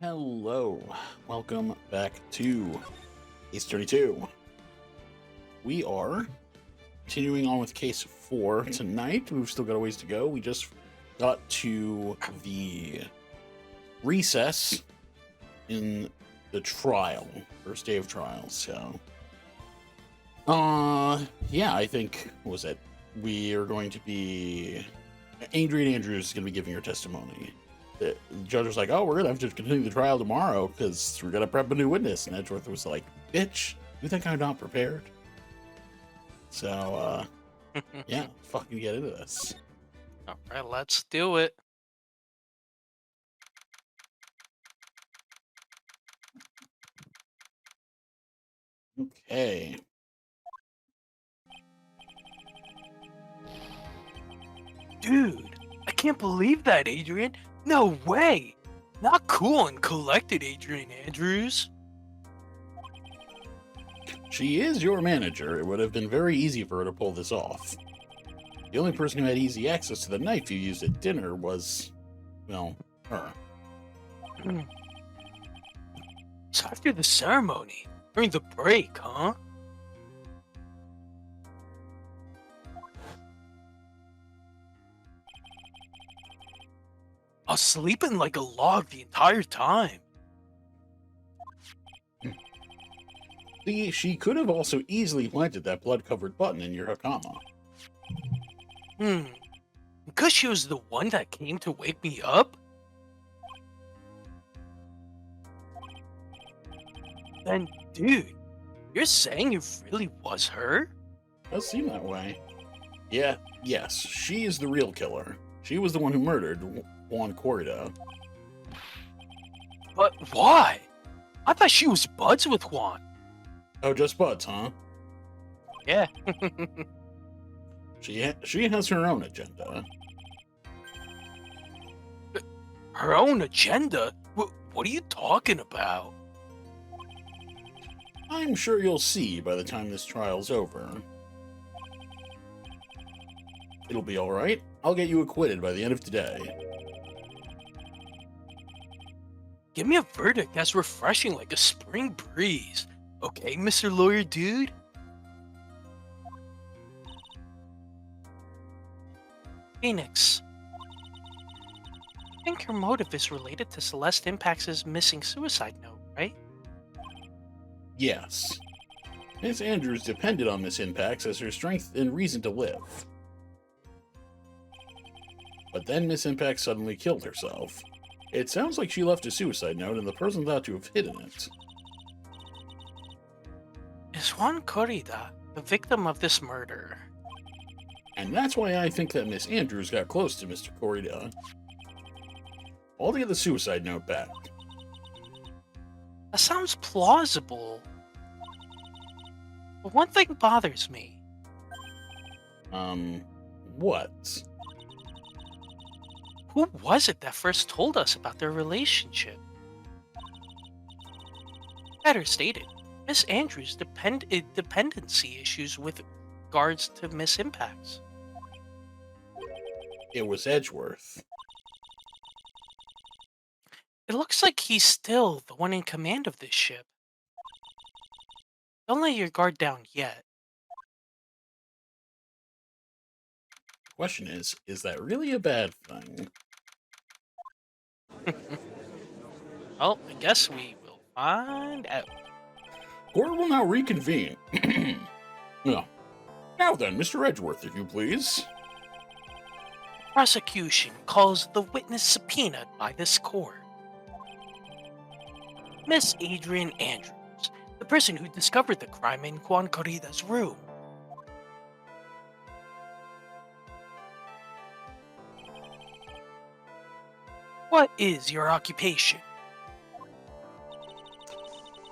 Hello, welcome back to Case 32. We are continuing on with Case 4 tonight. We've still got a ways to go. We just got to the recess in the trial, first day of trial. So, yeah, I think, what was it? We are going to be. Adrian Andrews is going to be giving her testimony. The judge was like, "Oh, we're gonna have to continue the trial tomorrow because we're gonna prep a new witness." And Edgeworth was like, "Bitch, you think I'm not prepared?" So, yeah, fucking get into this. All right, let's do it. Okay. Dude, I can't believe that, Adrian. No way. Not cool and collected, Adrian Andrews. She is your manager. It would have been very easy for her to pull this off. The only person who had easy access to the knife you used at dinner was, well, her. So after the ceremony, during the break, huh? I was sleeping like a log the entire time. See, she could have also easily planted that blood-covered button in your hakama. Hmm. Because she was the one that came to wake me up? Then, dude, you're saying it really was her? Does seem that way. Yeah, yes, she is the real killer. She was the one who murdered Juan Corrida. But why? I thought she was buds with Juan. Oh, just buds, huh? Yeah. She has her own agenda. Her own agenda? What are you talking about? I'm sure you'll see by the time this trial's over. It'll be alright. I'll get you acquitted by the end of today. Give me a verdict that's refreshing like a spring breeze. Okay, Mr. Lawyer Dude? Phoenix. I think her motive is related to Celeste Impact's missing suicide note, right? Yes. Miss Andrews depended on Miss Impacts as her strength and reason to live. But then Miss Impact suddenly killed herself. It sounds like she left a suicide note and the person thought to have hidden it. Is Juan Corrida the victim of this murder? And that's why I think that Miss Andrews got close to Mr. Corrida. I'll get the suicide note back. That sounds plausible. But one thing bothers me. What? Who was it that first told us about their relationship? Better stated, Miss Andrews' dependency issues with regards to Miss Impacts. It was Edgeworth. It looks like he's still the one in command of this ship. Don't let your guard down yet. Question is that really a bad thing? Well, I guess we will find out. Court will now reconvene. Yeah. Now then, Mr. Edgeworth, if you please. Prosecution calls the witness subpoenaed by this court. Miss Adrian Andrews, the person who discovered the crime in Juan Corrida's room. What is your occupation?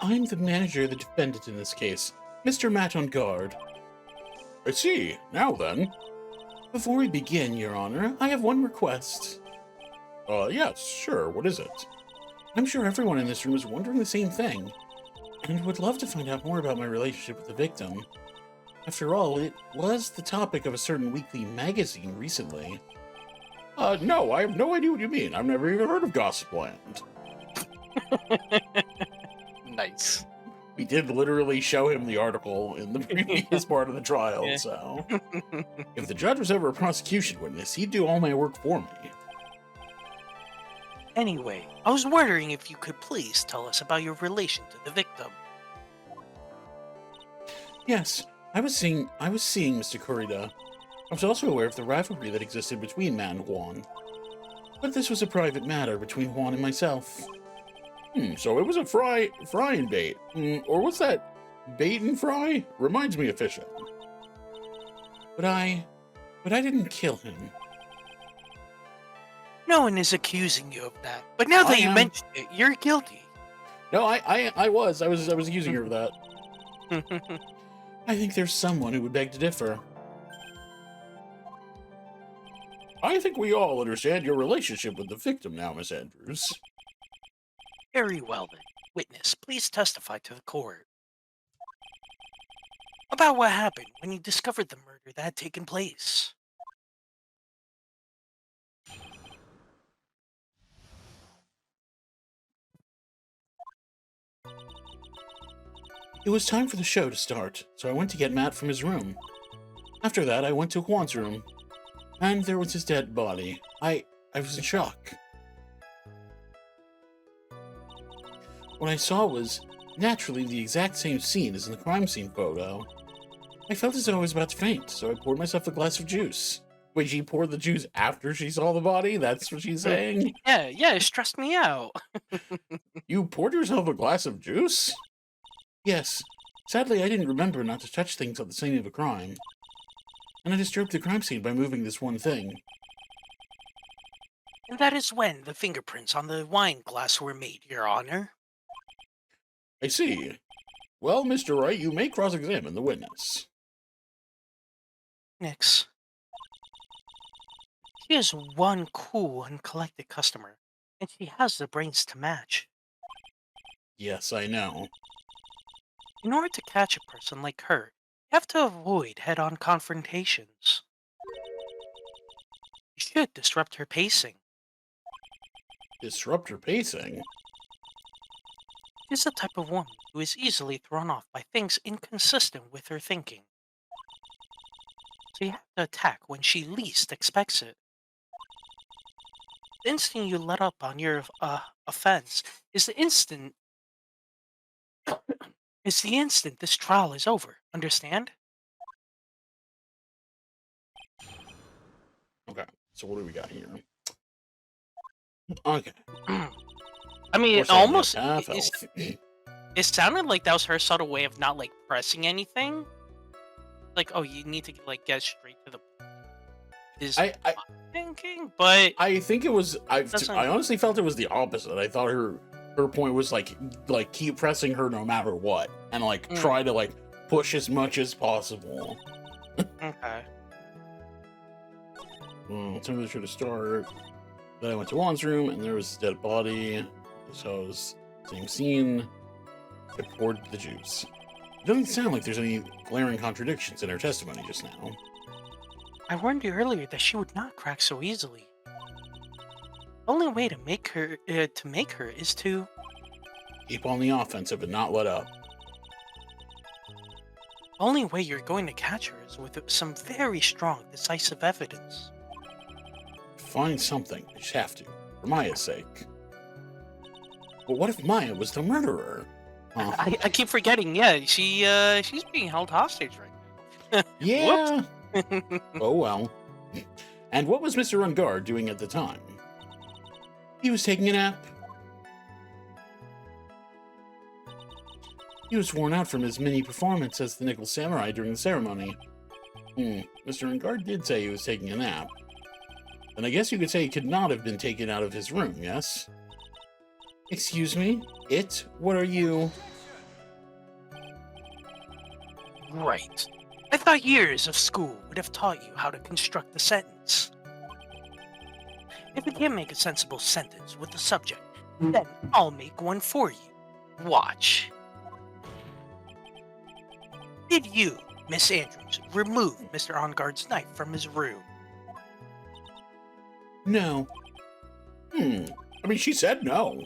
I'm the manager of the defendant in this case, Mr. Matt on guard. I see. Now then. Before we begin, Your Honor, I have one request. Yes, sure. What is it? I'm sure everyone in this room is wondering the same thing, and would love to find out more about my relationship with the victim. After all, it was the topic of a certain weekly magazine recently. No, I have no idea what you mean. I've never even heard of Gossipland. Nice. We did literally show him the article in the previous part of the trial, Yeah. so. If the judge was ever a prosecution witness, he'd do all my work for me. Anyway, I was wondering if you could please tell us about your relation to the victim. Yes, I was seeing Mr. Kurita. I was also aware of the rivalry that existed between Matt and Juan. But this was a private matter between Juan and myself. So it was a fry and bait. Or what's that? Bait and fry? Reminds me of fishing. But I didn't kill him. No one is accusing you of that, but now that you mentioned it, you're guilty. No, I was accusing her of that. I think there's someone who would beg to differ. I think we all understand your relationship with the victim now, Miss Andrews. Very well then. Witness, please testify to the court. About what happened when you discovered the murder that had taken place. It was time for the show to start, so I went to get Matt from his room. After that, I went to Juan's room, and there was his dead body. I was in shock. What I saw was, naturally, the exact same scene as in the crime scene photo. I felt as though I was about to faint, so I poured myself a glass of juice. Wait, she poured the juice after she saw the body? That's what she's saying? Yeah, it stressed me out. You poured yourself a glass of juice? Yes. Sadly, I didn't remember not to touch things at the scene of a crime. And I disturbed the crime scene by moving this one thing. And that is when the fingerprints on the wine glass were made, Your Honor. I see. Well, Mr. Wright, you may cross-examine the witness. Nix. She is one cool and collected customer, and she has the brains to match. Yes, I know. In order to catch a person like her, you have to avoid head-on confrontations. You should disrupt her pacing. Disrupt her pacing? She is the type of woman who is easily thrown off by things inconsistent with her thinking. So you have to attack when she least expects it. The instant you let up on your offense is the instant this trial is over. Understand? Okay, so what do we got here? Okay. I mean, We're it saying almost half it, health. it sounded like that was her subtle way of not like pressing anything. Like, oh, you need to like get straight to the is I thinking, but I think it was. I doesn't. honestly felt it was the opposite. I thought her point was like keep pressing her no matter what, and like try to like push as much as possible. Okay. Temperature to start. Then I went to Juan's room, and there was his dead body. So it was same scene. I poured the juice. It doesn't sound like there's any glaring contradictions in her testimony just now. I warned you earlier that she would not crack so easily. The only way to make her is to Keep on the offensive and not let up. the only way you're going to catch her is with some very strong, decisive evidence. Find something. I just have to, for Maya's sake. But what if Maya was the murderer? Huh? I keep forgetting. Yeah, she's being held hostage right now. Yeah. Oh well. And what was Mr. Ungard doing at the time? He was taking a nap. He was worn out from his mini performance as the Nickel Samurai during the ceremony. Mr. Ungard did say he was taking a nap. Then I guess you could say he could not have been taken out of his room, yes? Excuse me? What are you? Right. I thought years of school would have taught you how to construct a sentence. If you can't make a sensible sentence with the subject, then I'll make one for you. Watch. Did you, Miss Andrews, remove Mr. Ongard's knife from his room? No. I mean, she said no.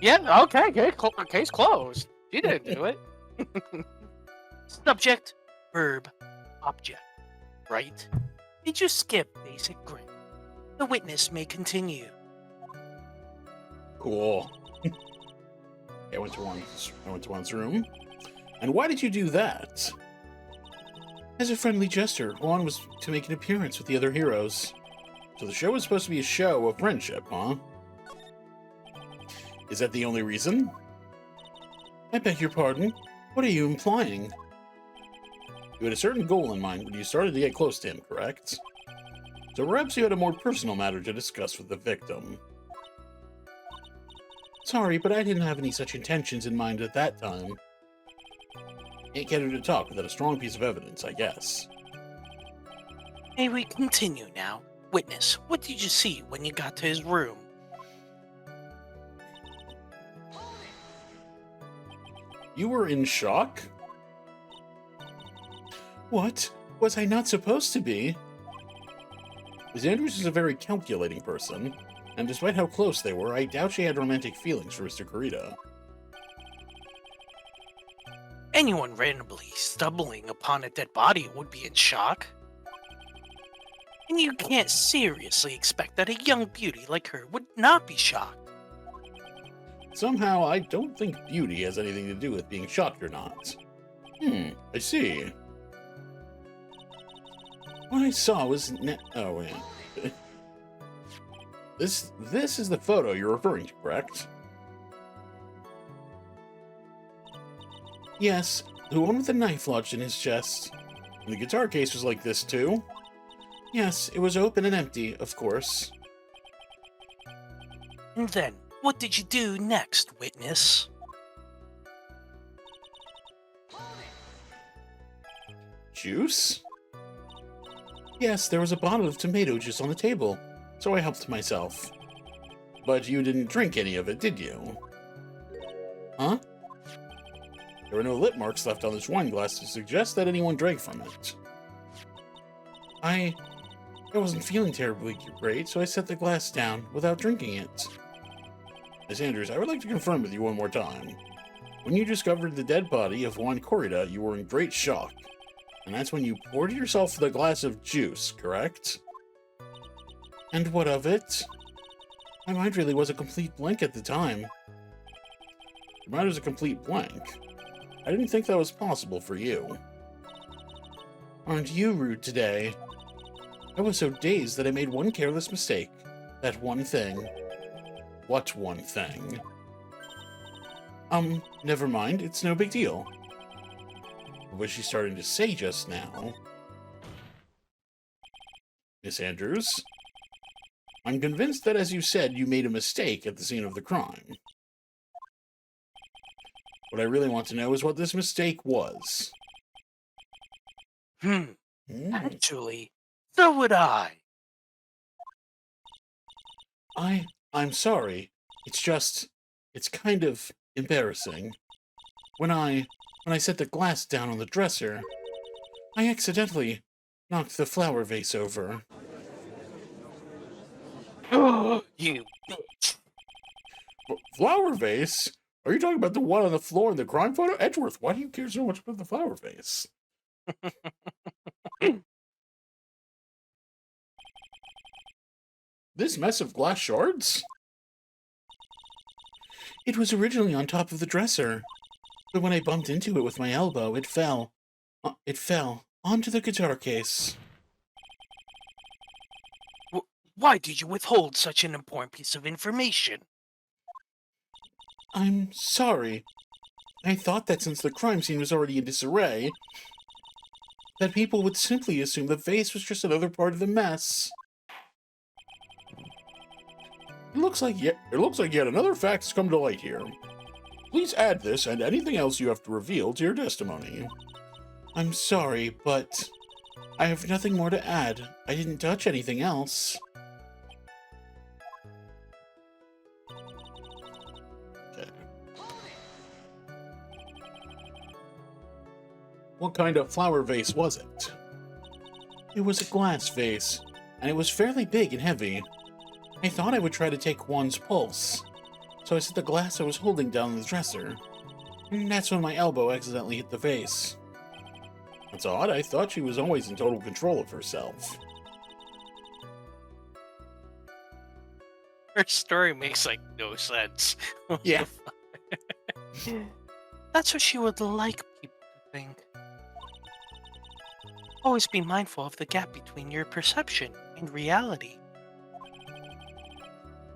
Yeah, okay, case closed. She didn't do it. Subject, verb, object, right? Did you skip basic grammar? The witness may continue. Cool. I went to one's room. And why did you do that? As a friendly gesture, Juan was to make an appearance with the other heroes. So the show was supposed to be a show of friendship, huh? Is that the only reason? I beg your pardon. What are you implying? You had a certain goal in mind when you started to get close to him, correct? So perhaps you had a more personal matter to discuss with the victim. Sorry, but I didn't have any such intentions in mind at that time. Can't get her to talk without a strong piece of evidence, I guess. May we continue now? Witness, what did you see when you got to his room? You were in shock? What? Was I not supposed to be? Ms. Andrews is a very calculating person, and despite how close they were, I doubt she had romantic feelings for Mr. Kurita. Anyone randomly stumbling upon a dead body would be in shock. And you can't seriously expect that a young beauty like her would not be shocked. Somehow, I don't think beauty has anything to do with being shocked or not. I see. What I saw was oh, wait. This is the photo you're referring to, correct? Yes, the one with the knife lodged in his chest. And the guitar case was like this, too? Yes, it was open and empty, of course. And then, what did you do next, witness? Juice? Yes, there was a bottle of tomato juice on the table, so I helped myself. But you didn't drink any of it, did you? Huh? There were no lip marks left on this wine glass to suggest that anyone drank from it. I wasn't feeling terribly great, so I set the glass down without drinking it. Miss Andrews, I would like to confirm with you one more time. When you discovered the dead body of Juan Corrida, you were in great shock. And that's when you poured yourself the glass of juice, correct? And what of it? My mind really was a complete blank at the time. Your mind was a complete blank. I didn't think that was possible for you. Aren't you rude today? I was so dazed that I made one careless mistake. That one thing. What one thing? Never mind, it's no big deal. What was she starting to say just now? Miss Andrews? I'm convinced that, as you said, you made a mistake at the scene of the crime. What I really want to know is what this mistake was. Actually, so would I. I'm sorry. It's kind of embarrassing. When I set the glass down on the dresser, I accidentally knocked the flower vase over. You bitch. Flower vase? Are you talking about the one on the floor in the crime photo? Edgeworth, why do you care so much about the flower vase? This mess of glass shards? It was originally on top of the dresser, but when I bumped into it with my elbow, it fell. It fell onto the guitar case. Why did you withhold such an important piece of information? I'm sorry. I thought that since the crime scene was already in disarray, that people would simply assume the vase was just another part of the mess. It looks like yet another fact has come to light here. Please add this and anything else you have to reveal to your testimony. I'm sorry, but I have nothing more to add. I didn't touch anything else. Okay. What kind of flower vase was it? It was a glass vase, and it was fairly big and heavy. I thought I would try to take Juan's pulse, So I set the glass I was holding down on the dresser, and that's when my elbow accidentally hit the vase. That's odd, I thought she was always in total control of herself. Her story makes like no sense. What Yeah. the fuck? That's what she would like people to think. Always be mindful of the gap between your perception and reality.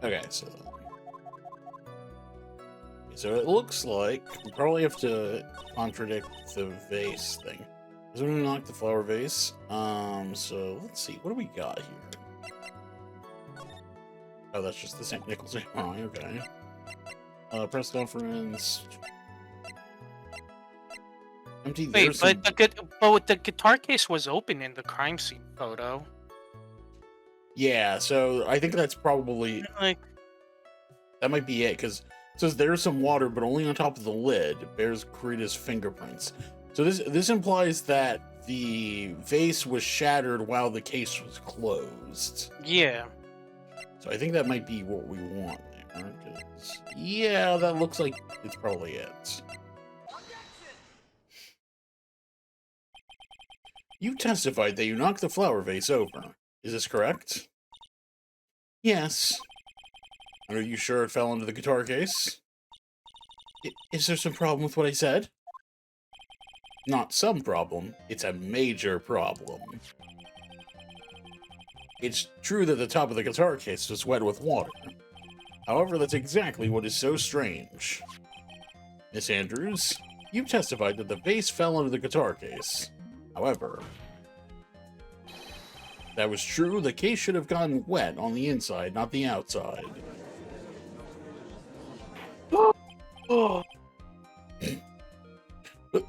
Okay, so it looks like we probably have to contradict the vase thing. Because we're gonna knock the flower vase. So let's see, what do we got here? Oh, that's just the St. Nicholas Samurai, okay. Press conference. Empty, Wait, there's some... but the guitar case was open in the crime scene photo. Yeah, so I think that's probably... Like, That might be it, because it says there's some water, but only on top of the lid bears Kurita's fingerprints. So this implies that the vase was shattered while the case was closed. yeah. So I think that might be what we want there. 'Cause, yeah, that looks like it's probably it. You testified that you knocked the flower vase over. Is this correct? Yes. And are you sure it fell into the guitar case? Is there some problem with what I said? Not some problem, it's a major problem. It's true that the top of the guitar case was wet with water. However, that's exactly what is so strange. Miss Andrews, you testified that the vase fell into the guitar case. However, that was true, the case should have gotten wet on the inside, not the outside. Oh,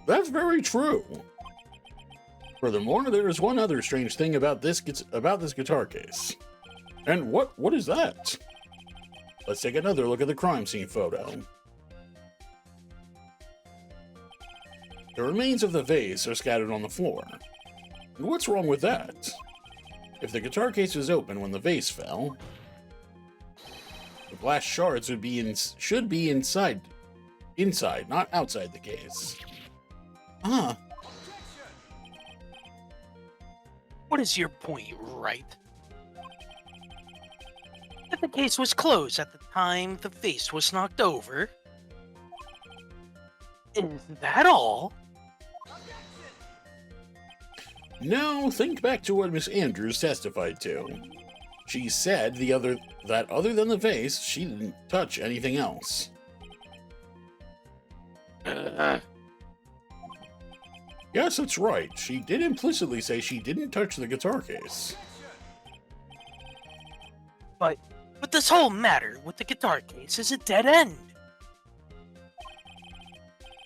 That's very true. Furthermore, there is one other strange thing about this guitar case. And what is that? Let's take another look at the crime scene photo. The remains of the vase are scattered on the floor. And what's wrong with that? If the guitar case was open when the vase fell, the glass shards should be inside, not outside the case. Ah, what is your point, right? If the case was closed at the time the vase was knocked over, is that all? no, think back to what Miss Andrews testified to. She said that other than the vase, she didn't touch anything else. Yes, that's right. She did implicitly say she didn't touch the guitar case. But this whole matter with the guitar case is a dead end.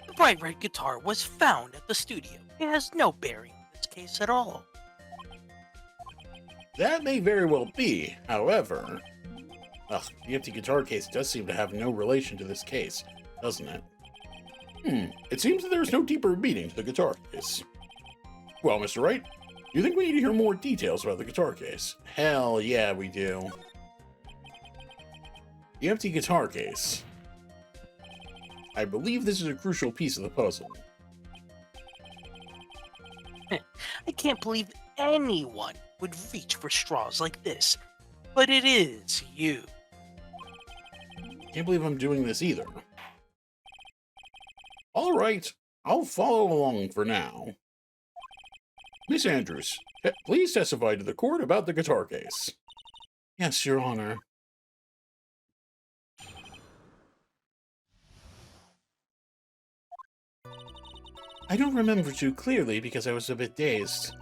The bright red guitar was found at the studio. It has no bearing on this case at all. That may very well be. However, the empty guitar case does seem to have no relation to this case, doesn't it? It seems that there's no deeper meaning to the guitar case. Well, Mr. Wright, do you think we need to hear more details about the guitar case? Hell yeah, we do. The empty guitar case. I believe this is a crucial piece of the puzzle. I can't believe anyone would reach for straws like this, but it is you. Can't believe I'm doing this either. Alright, I'll follow along for now. Miss Andrews, please testify to the court about the guitar case. Yes, Your Honor. I don't remember too clearly because I was a bit dazed.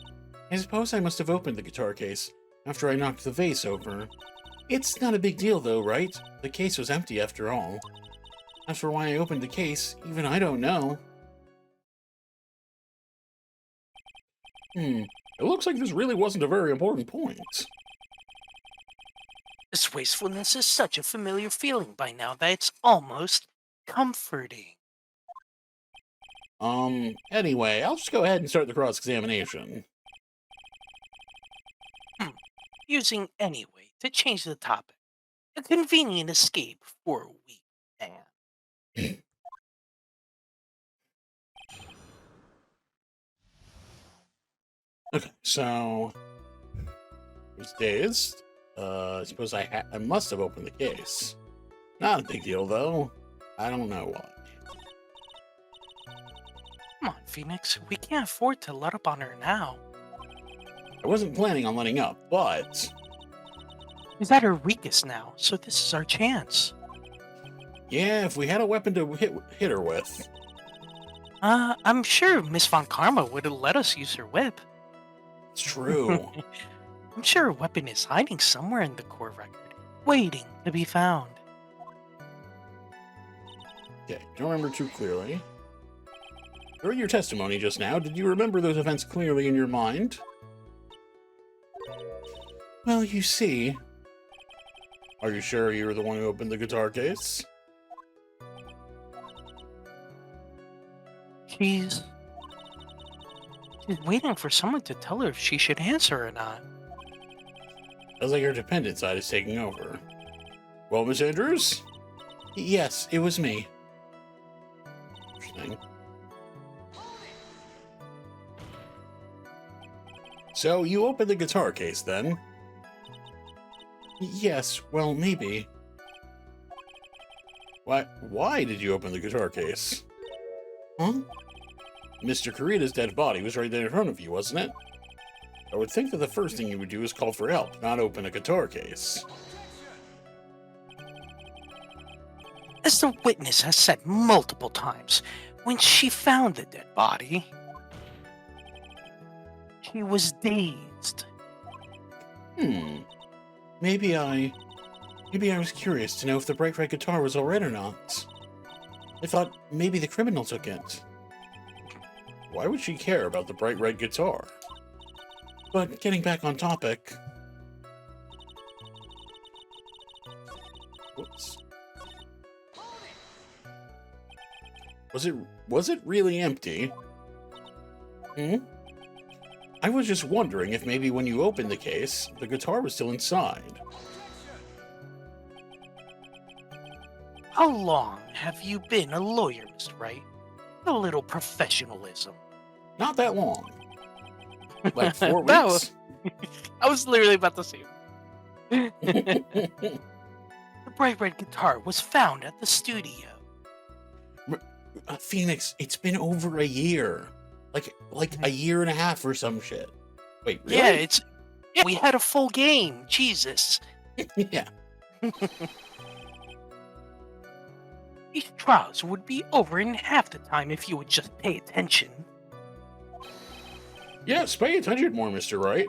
I suppose I must have opened the guitar case after I knocked the vase over. It's not a big deal though, right? The case was empty after all. As for why I opened the case, even I don't know. It looks like this really wasn't a very important point. This wastefulness is such a familiar feeling by now that it's almost comforting. Anyway, I'll just go ahead and start the cross-examination. Using anyway to change the topic. A convenient escape for a week. Okay, so I was dazed. I suppose I must have opened the case. Not a big deal, though. I don't know why. Come on, Phoenix. We can't afford to let up on her now. I wasn't planning on letting up, but She's at her weakest now, so this is our chance. yeah, if we had a weapon to hit her with. I'm sure Miss Von Karma would have let us use her whip. It's true. I'm sure her weapon is hiding somewhere in the core record, waiting to be found. Okay, don't remember too clearly. During your testimony just now, did you remember those events clearly in your mind? Well, you see. Are you sure you were the one who opened the guitar case? She's waiting for someone to tell her if she should answer or not. Sounds like your dependent side is taking over. Well, Miss Andrews? Yes, it was me. Interesting. So, you opened the guitar case, then? Yes, well, maybe. Why did you open the guitar case? Huh? Mr. Kurita's dead body was right there in front of you, wasn't it? I would think that the first thing you would do is call for help, not open a guitar case. As the witness has said multiple times, when she found the dead body, she was dazed. Maybe I was curious to know if the bright red guitar was alright or not. I thought maybe the criminal took it. Why would she care about the bright red guitar? But getting back on topic... Whoops. Was it really empty? I was just wondering if maybe when you opened the case, the guitar was still inside. How long have you been a lawyer, Mr. Wright? A little professionalism. Not that long. Like 4 That weeks? I was literally about to say it. The bright red guitar was found at the studio. Phoenix, it's been over a year. Like a year and a half or some shit. Wait, really? Yeah, we had a full game. Jesus. Yeah. These trials would be over in half the time if you would just pay attention. Yes, pay attention more, Mr. Wright.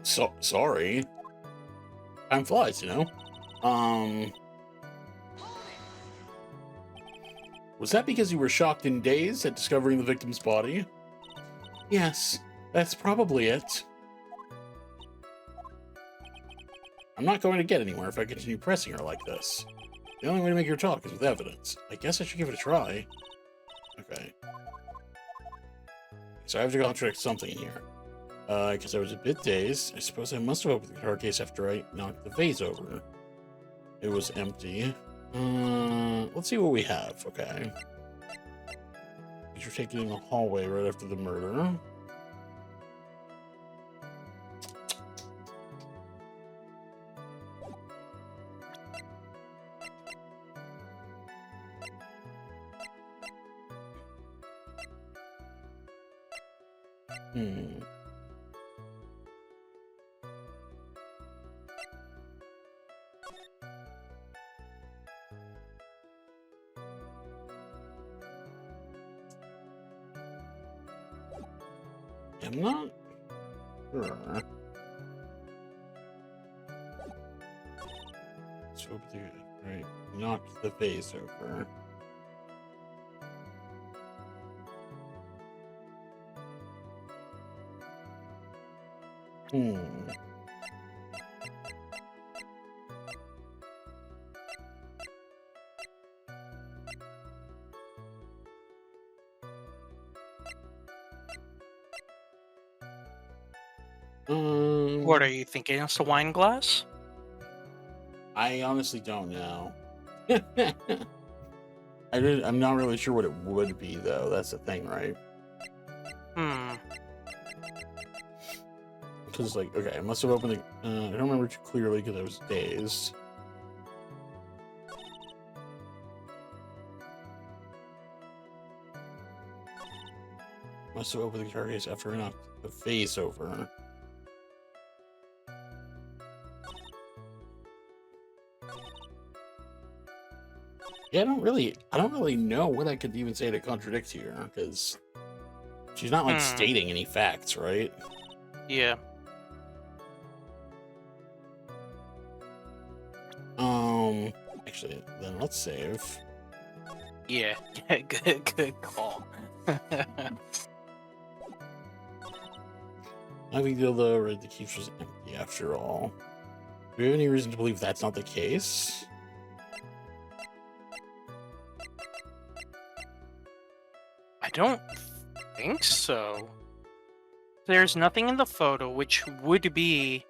Sorry. Time flies, you know? Was that because you were shocked and dazed at discovering the victim's body? Yes, that's probably it. I'm not going to get anywhere if I continue pressing her like this. The only way to make her talk is with evidence. I guess I should give it a try. Okay. So I have to contradict something here. Because I was a bit dazed. I suppose I must have opened the guitar case after I knocked the vase over. It was empty. Let's see what we have. Okay. You're taken in the hallway right after the murder. I'm not sure. So, right, knocked the vase over. What are you thinking? It's a wine glass? I honestly don't know. I'm not really sure what it would be, though. That's the thing, right? Because, like, okay, I must have opened it. I don't remember too clearly because I was dazed. Must have opened the guitar case after I knocked the vase over. Yeah, I don't really know what I could even say to contradict here, because she's not like stating any facts, right? Yeah. Actually, then let's save. Yeah. Good call. I think the case was empty after all. Do we have any reason to believe that's not the case? I don't think so. There's nothing in the photo which would be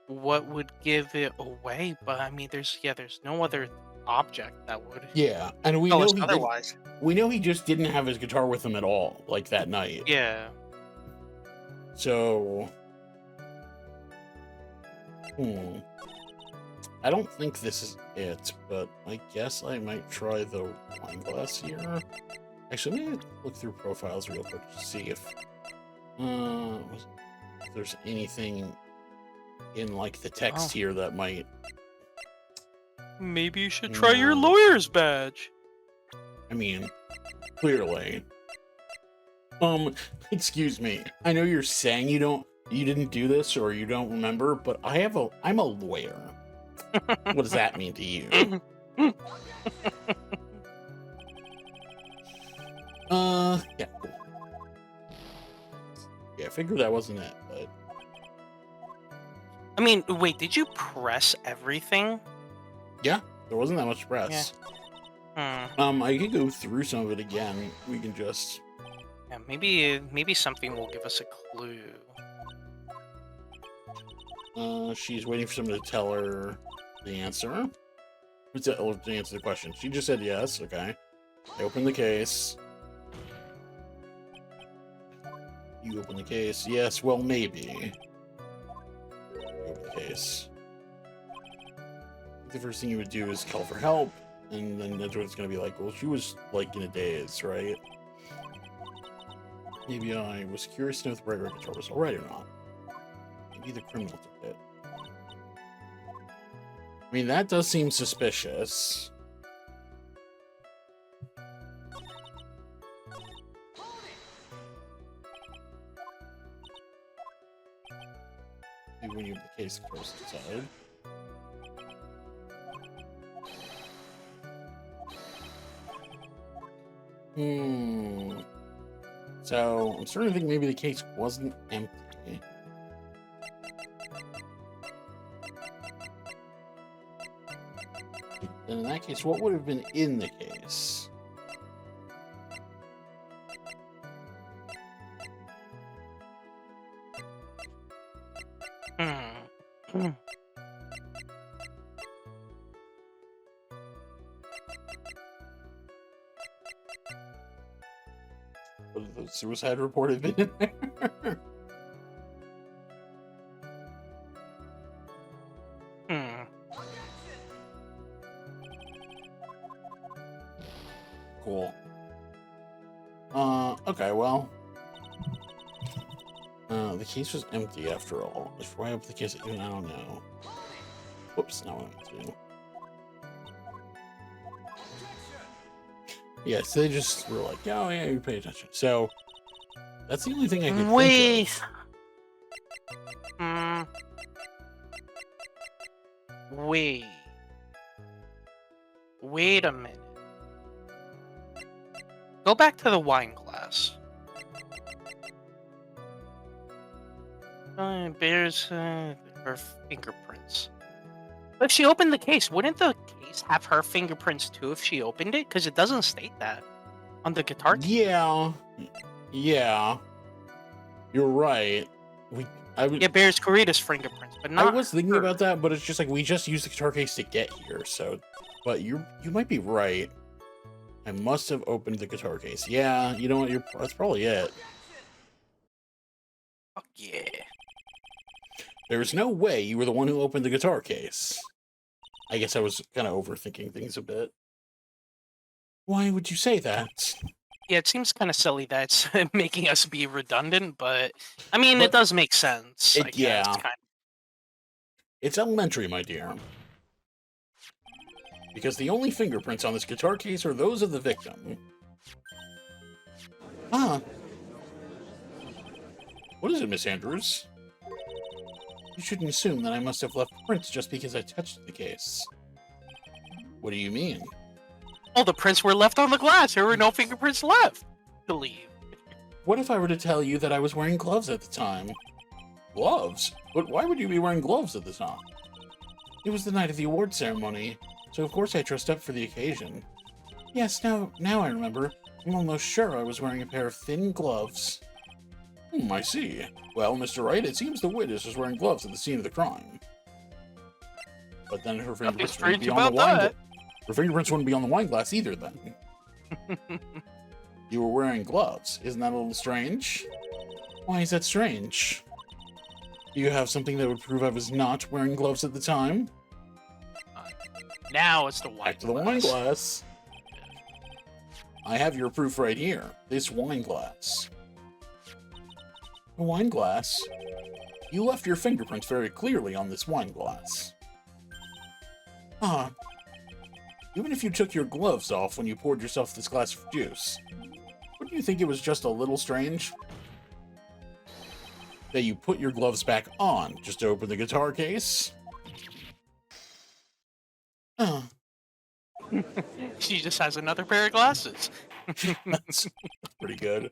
what would give it away, but I mean, there's no other object that would Yeah, and we tell know us he did. otherwise. We know he just didn't have his guitar with him at all, like that night. Yeah. So, I don't think this is it, but I guess I might try the wine glass here. Actually, let me look through profiles real quick to see if there's anything in like the text here that might. Maybe you should try your lawyer's badge. I mean, clearly. Excuse me. I know you're saying you didn't do this or you don't remember, but I'm a lawyer. What does that mean to you? Yeah, cool. Yeah, I figured that wasn't it, but I mean, wait, did you press everything? yeah, there wasn't that much press. Yeah. I could go through some of it again. We can just. Yeah, maybe something will give us a clue. She's waiting for someone to tell her the answer. To answer the question. She just said yes. Okay. I open the case. You open the case. Yes. Well, maybe. Open the case. The first thing you would do is call for help, and then that's what it's gonna be like. Well, she was like in a daze, right? Maybe I was curious to know if the bright red guitar was alright or not. Maybe the criminal took it. I mean, that does seem suspicious. Maybe when you have the case close inside. So, I'm starting to think maybe the case wasn't empty. Then in that case, what would have been in the case? Would the suicide report have been in there? Cool. Okay, well. The case was empty after all. Before I open the case, even I don't know. Whoops, now I need to. Yeah, so they just were like, oh yeah, you pay attention. So, that's the only thing I can think of. Wait a minute. Go back to the wine glass. Bears her fingerprints. But if she opened the case, wouldn't the case have her fingerprints too if she opened it? Because it doesn't state that on the guitar case. Yeah. You're right. It bears Corita's fingerprints, but not. I was thinking about that, but it's just like we just used the guitar case to get here. So, but you might be right. I must have opened the guitar case. Yeah, you know what? That's probably it. Fuck yeah. There's no way you were the one who opened the guitar case. I guess I was kind of overthinking things a bit. Why would you say that? Yeah, it seems kind of silly that it's making us be redundant, but I mean, it But does make sense, I guess. yeah, Kind it's elementary, my dear. Because the only fingerprints on this guitar case are those of the victim. Ah. What is it, Miss Andrews? You shouldn't assume that I must have left prints just because I touched the case. What do you mean? all the prints were left on the glass. There were no fingerprints left to leave. What if I were to tell you that I was wearing gloves at the time? Gloves? But why would you be wearing gloves at the time? It was the night of the award ceremony, so of course I dressed up for the occasion. Yes, now I remember. I'm almost sure I was wearing a pair of thin gloves. I see. Well, Mr. Wright, it seems the witness was wearing gloves at the scene of the crime. But then her fingerprints wouldn't be on the wine. Her fingerprints wouldn't be on the wine glass either, then. You were wearing gloves. Isn't that a little strange? Why is that strange? Do you have something that would prove I was not wearing gloves at the time? Now it's the wine Back to the wine glass. I have your proof right here. This wine glass. A wine glass? You left your fingerprints very clearly on this wine glass. Ah. Even if you took your gloves off when you poured yourself this glass of juice, wouldn't you think it was just a little strange that you put your gloves back on just to open the guitar case? Oh. She just has another pair of glasses. That's pretty good.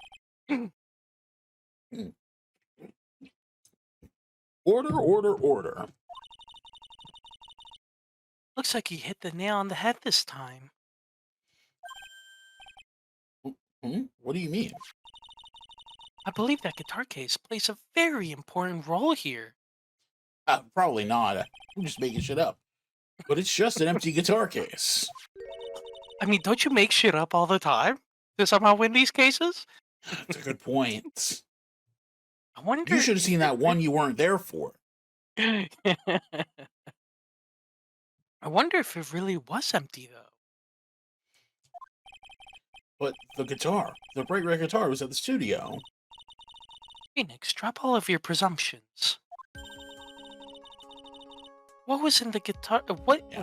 Order, order, order. Looks like you hit the nail on the head this time. What do you mean? I believe that guitar case plays a very important role here. Probably not. I'm just making shit up. But it's just an empty guitar case. I mean, don't you make shit up all the time to somehow win these cases? That's a good point. I wonder. You should have seen that one you weren't there for. I wonder if it really was empty, though. But the guitar, the bright red guitar, was at the studio. Phoenix, drop all of your presumptions. What was in the guitar?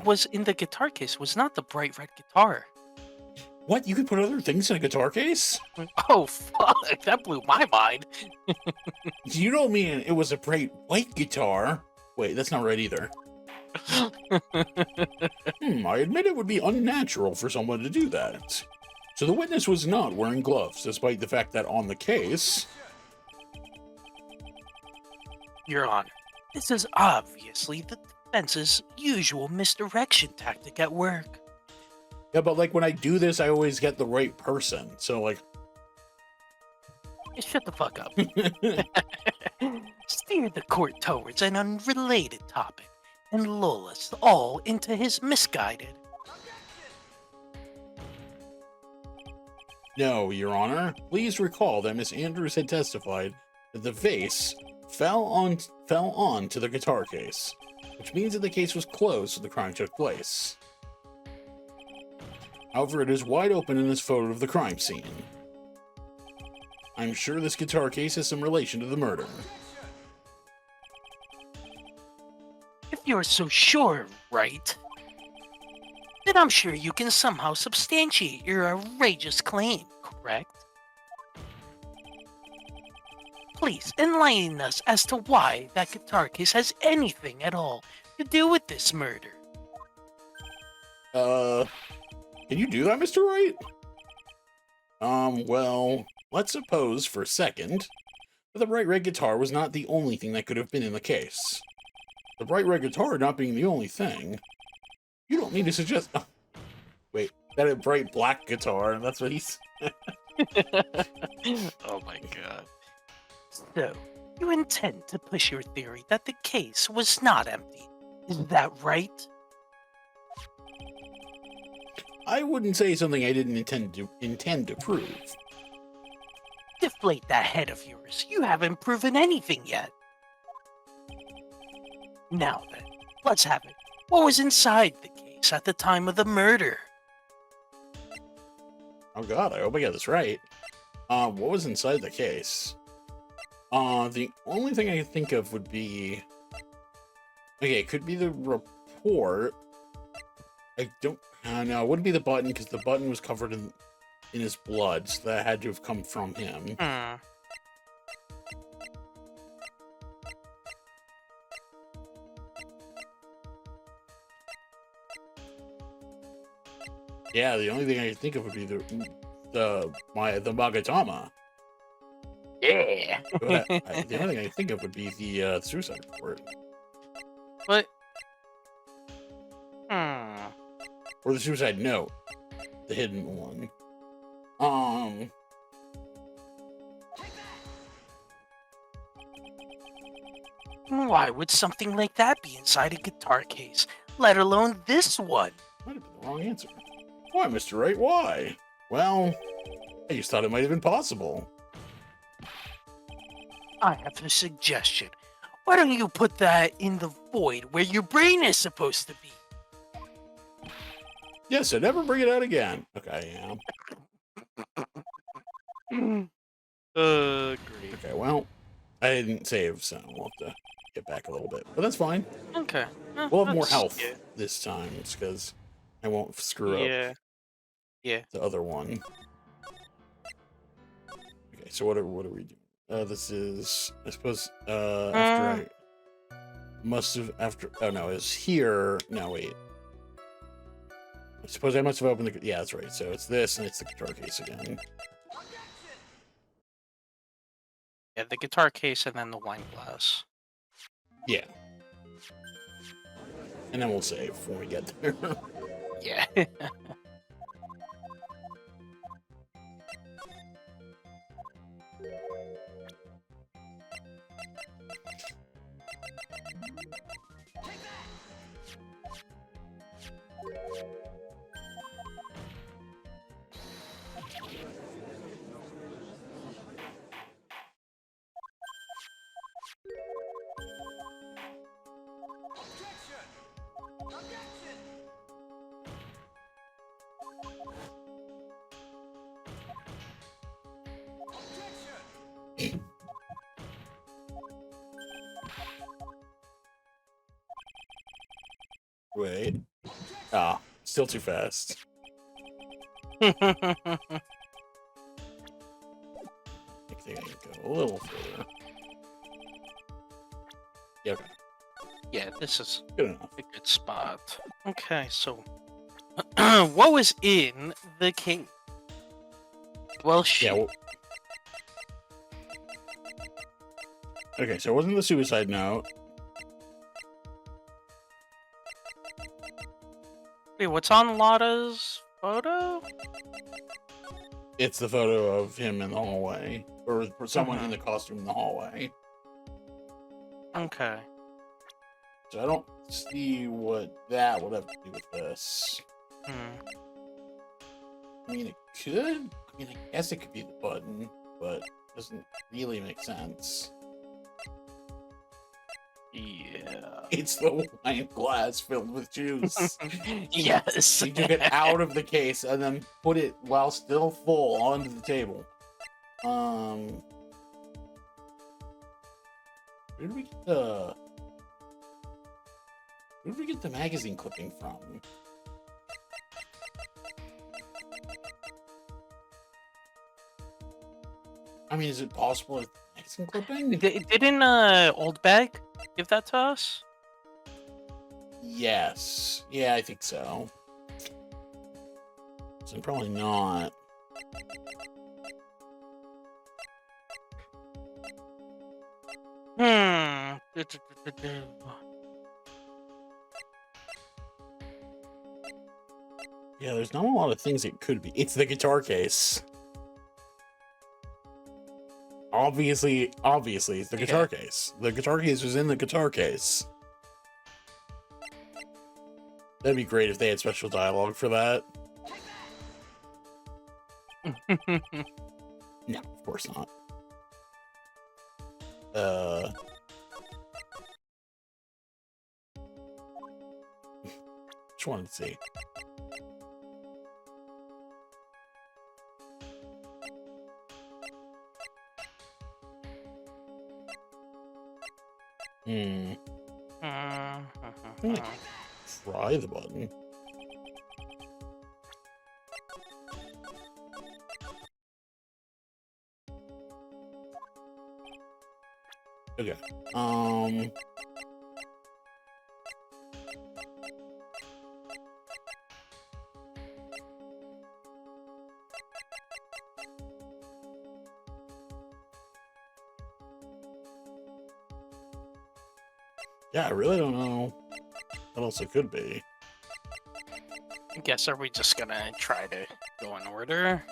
Was in the guitar case was not the bright red guitar. What? You could put other things in a guitar case? Oh, fuck. That blew my mind. You don't mean it was a bright white guitar? Wait, that's not right either. I admit it would be unnatural for someone to do that. So the witness was not wearing gloves, despite the fact that on the case... Your Honor, this is obviously the defense's usual misdirection tactic at work. Yeah, but like when I do this, I always get the right person. So like... Shut the fuck up. Steer the court towards an unrelated topic and lull us all into his misguided. No, Your Honor. Please recall that Miss Andrews had testified that the vase fell onto the guitar case, which means that the case was closed when the crime took place. However, it is wide open in this photo of the crime scene. I'm sure this guitar case has some relation to the murder. If you're so sure, right? Then I'm sure you can somehow substantiate your outrageous claim, correct? Please enlighten us as to why that guitar case has anything at all to do with this murder. Can you do that, Mr. Wright? Well, let's suppose for a second that the bright red guitar was not the only thing that could have been in the case. The bright red guitar not being the only thing, you don't mean to suggest... Oh, wait, that a bright black guitar, that's what he's... Oh my god. So, you intend to push your theory that the case was not empty, is that right? I wouldn't say something I didn't intend to prove. Deflate that head of yours. You haven't proven anything yet. Now then, let's have it. What was inside the case at the time of the murder? Oh god, I hope I get this right. What was inside the case? The only thing I can think of would be... Okay, it could be the report. I don't... no, it wouldn't be the button, because the button was covered in his blood, so that had to have come from him. Hmm. Yeah, the only thing I can think of would be the Magatama. Yeah. The only thing I can think of would be the suicide report. But... Hmm. Or the suicide note. The hidden one. Why would something like that be inside a guitar case, let alone this one? Might have been the wrong answer. Why, Mr. Wright, why? Well, I just thought it might have been possible. I have a suggestion. Why don't you put that in the void where your brain is supposed to be? Yes, I never bring it out again. Okay, yeah. Great. Okay, well, I didn't save, so we'll have to get back a little bit. But that's fine. Okay. We'll have more That's- health Yeah. this time, because I won't screw up Yeah. Yeah. the other one. Okay, so what are we doing? This is, I suppose, after I must have, oh no, it's here. No, wait. I suppose I must have opened the, yeah, that's right. So it's this, and it's the guitar case again. Yeah, the guitar case and then the wine glass. Yeah. And then we'll save when we get there. Yeah. Wait. Ah, still too fast. I think I can go a little further. Yeah, okay. Yeah, this is Good enough. a good spot. Okay, so what was in the case? Well, shit. Yeah, well, okay, so it wasn't the suicide note. Wait, what's on Lotta's photo? It's the photo of him in the hallway. Or someone in the costume in the hallway. Okay. So I don't see what that would have to do with this. Hmm. I mean, it could. I mean, I guess it could be the button, but it doesn't really make sense. Yeah. It's the wine glass filled with juice. Yes. He took it out of the case and then put it, while still full, onto the table. Where did we get the... Where did we get the magazine clipping from? I mean, is it possible it's magazine clipping? Didn't Old Bag give that to us? Yes. Yeah, I think so. So probably not. Hmm. Yeah, there's not a lot of things it could be. It's the guitar case. Obviously, it's the guitar case. The guitar case was in the guitar case. That'd be great if they had special dialogue for that. No, of course not. wanted to see. Hmm. I think I can try the button. Okay. Yeah, I really don't know what else it could be. I guess, are we just gonna try to go in order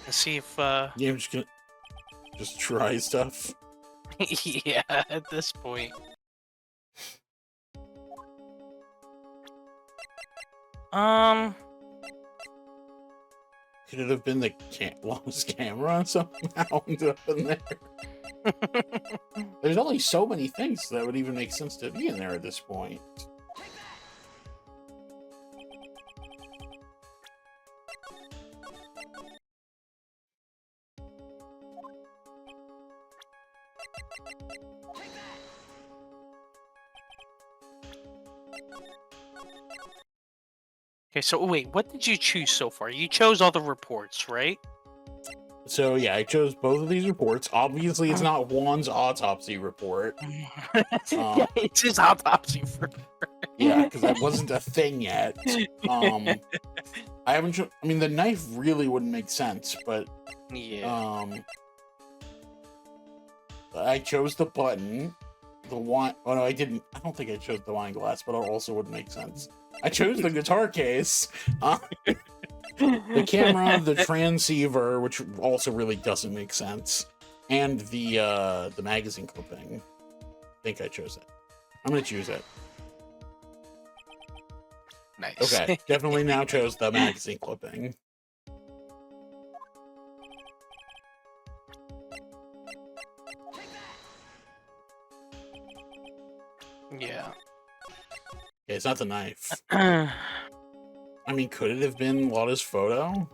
and see if, Yeah, I'm just gonna try stuff. yeah, at this point. Could it have been the lost camera somehow ended up in there? There's only so many things that would even make sense to be in there at this point. Okay, so wait, what did you choose so far? You chose all the reports, right? So yeah, I chose both of these reports. Obviously, it's not Juan's autopsy report. Yeah, it's his autopsy for. Yeah, because that wasn't a thing yet. I haven't. I mean, the knife really wouldn't make sense, but Yeah. I chose the button. The wine. Oh no, I didn't. I don't think I chose the wine glass, but it also wouldn't make sense. I chose the guitar case. The camera, the transceiver, which also really doesn't make sense, and the magazine clipping. I think I chose it. I'm gonna choose it. Nice. Okay, definitely now chose the magazine clipping. Yeah. Okay, it's not the knife. I mean, could it have been Lotta's photo?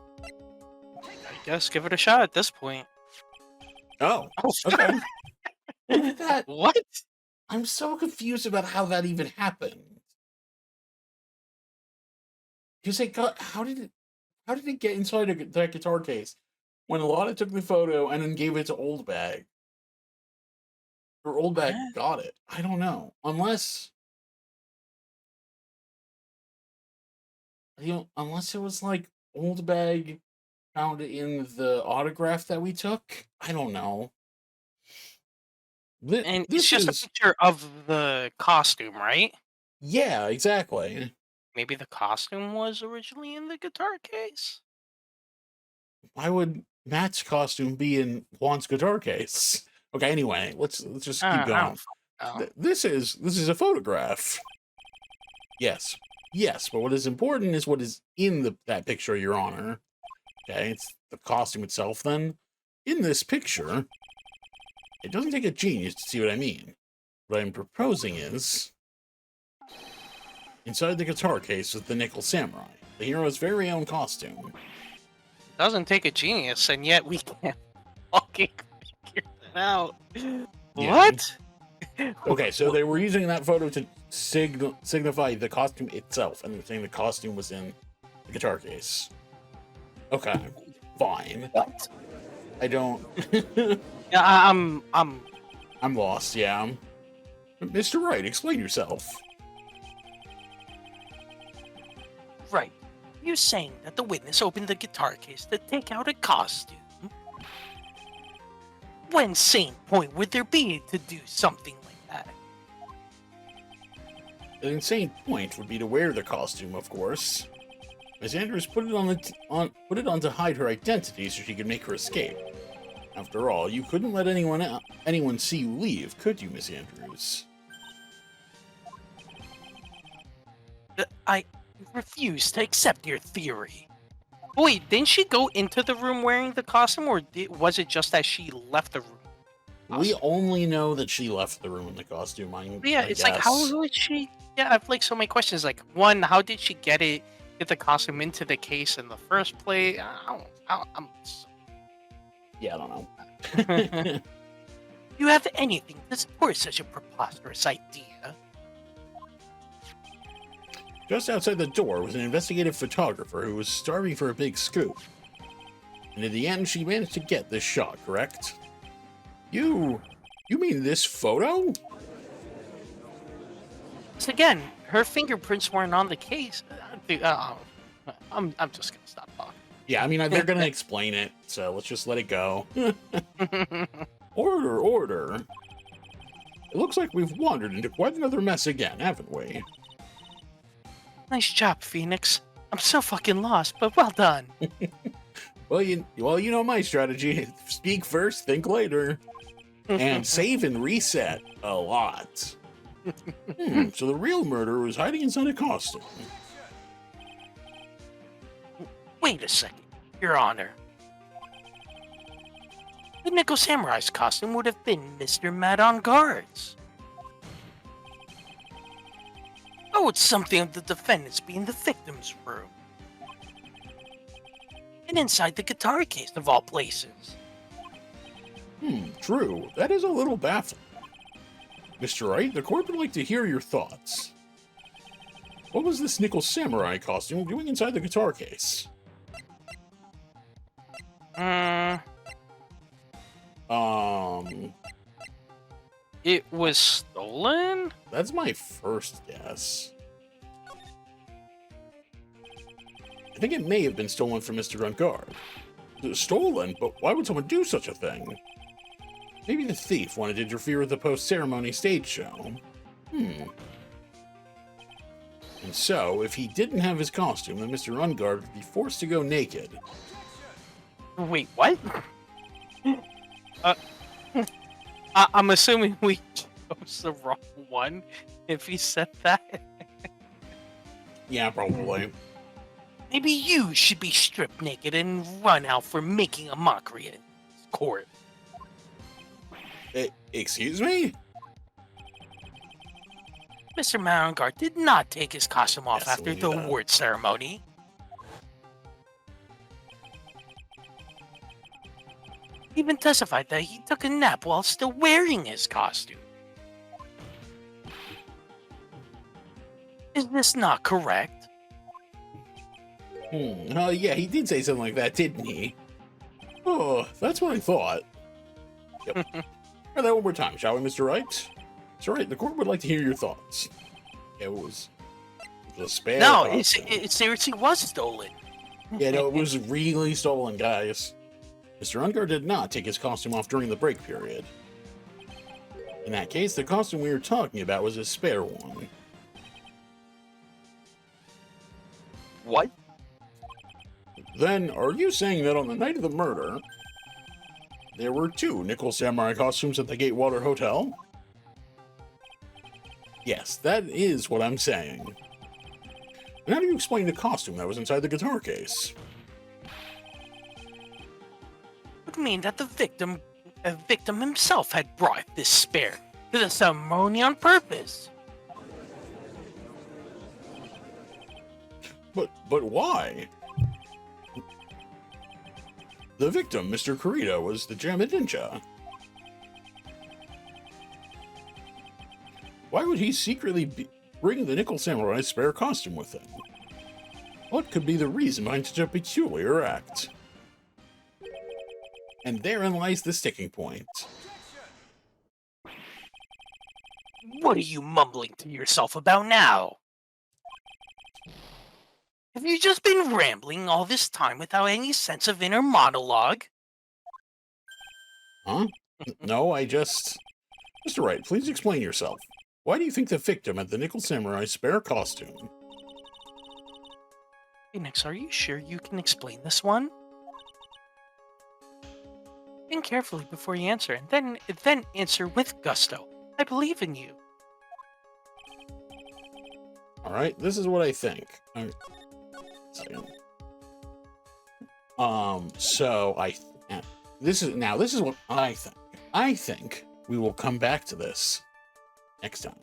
I guess give it a shot at this point. Oh, okay. Look at that. What? I'm so confused about how that even happened. Because it got how did it get inside that guitar case when Lotta took the photo and then gave it to Old Bag? Or Old Bag got it. I don't know. Unless unless it was like Old Bag found it in the autograph that we took. I don't know. And it's This just a is picture of the costume, right? yeah, exactly. Maybe the costume was originally in the guitar case? Why would Matt's costume be in Juan's guitar case? Okay, anyway, let's just keep I going. don't fucking know. This is a photograph. Yes, yes, but what is important is what is in that picture, Your Honor. Okay, it's the costume itself. Then, in this picture, it doesn't take a genius to see what I mean. What I'm proposing is inside the guitar case is the Nickel Samurai, the hero's very own costume. Doesn't take a genius, and yet we can't fucking figure that out. Yeah. What? Okay, so they were using that photo to signify the costume itself, and they're saying the costume was in the guitar case. Okay, fine. What? I don't. Yeah, I'm lost. Yeah, Mr. Wright, explain yourself. right. You're saying that the witness opened the guitar case to take out a costume? What insane point would there be to do something like that? The insane point would be to wear the costume, of course. Miss Andrews put it on to hide her identity so she could make her escape. After all, you couldn't let anyone see you leave, could you, Miss Andrews? I refuse to accept your theory. Wait, didn't she go into the room wearing the costume, or was it just that she left the room? We only know that she left the room in the costume. Yeah, I it's guess. like, how would she Yeah, I've like so many questions. Like, one, how did she get the costume into the case in the first place? I'm. Yeah, I don't know. Do you have anything to support such a preposterous idea? Just outside the door was an investigative photographer who was starving for a big scoop. And in the end, she managed to get this shot, correct? You mean this photo? So again, her fingerprints weren't on the case. I'm just gonna stop talking. Yeah, I mean, they're gonna explain it, so let's just let it go. Order, order. It looks like we've wandered into quite another mess again, haven't we? Nice job, Phoenix. I'm so fucking lost, but well done. Well, you know my strategy. Speak first, think later. And save and reset a lot. So the real murderer was hiding inside a costume. Wait a second, Your Honor. The Nickel Samurai's costume would have been Mr. Mad on Guard's. Oh, it's something of the defendant's being the victim's room. And inside the guitar case, of all places. True. That is a little baffling. Mr. Wright, the court would like to hear your thoughts. What was this Nickel Samurai costume doing inside the guitar case? It was stolen? That's my first guess. I think it may have been stolen from Mr. Guard. Stolen? But why would someone do such a thing? Maybe the thief wanted to interfere with the post-ceremony stage show. And so, if he didn't have his costume, then Mr. Ungard would be forced to go naked. Wait, what? I'm assuming we chose the wrong one if he said that. Yeah, probably. Maybe you should be stripped naked and run out for making a mockery in court. Excuse me? Mr. Marangard did not take his costume off Yes, after the award ceremony. He even testified that he took a nap while still wearing his costume. Is this not correct? Yeah, he did say something like that, didn't he? Oh, that's what I thought. Yep. Try that one more time, shall we, Mr. Wright? Mr. Wright, the court would like to hear your thoughts. It was a spare No, costume. it seriously was stolen. Yeah, no, it was really stolen, guys. Mr. Ungar did not take his costume off during the break period. In that case, the costume we were talking about was a spare one. What? Then, are you saying that on the night of the murder, there were 2 Nickel Samurai costumes at the Gatewater Hotel? Yes, that is what I'm saying. And how do you explain the costume that was inside the guitar case? Would mean that the victim himself had brought this spare to the ceremony on purpose. But why? The victim, Mr. Kurita, was the Jamadinja. Why would he secretly bring the Nickel Samurai's spare costume with him? What could be the reason behind such a peculiar act? And therein lies the sticking point. What are you mumbling to yourself about now? Have you just been rambling all this time without any sense of inner monologue? Huh? No, I just... Mr. Wright, please explain yourself. Why do you think the victim had the Nickel Samurai's spare costume? Phoenix, are you sure you can explain this one? Think carefully before you answer, and then answer with gusto. I believe in you. Alright, this is what I think. Second. This is what I think. I think we will come back to this next time.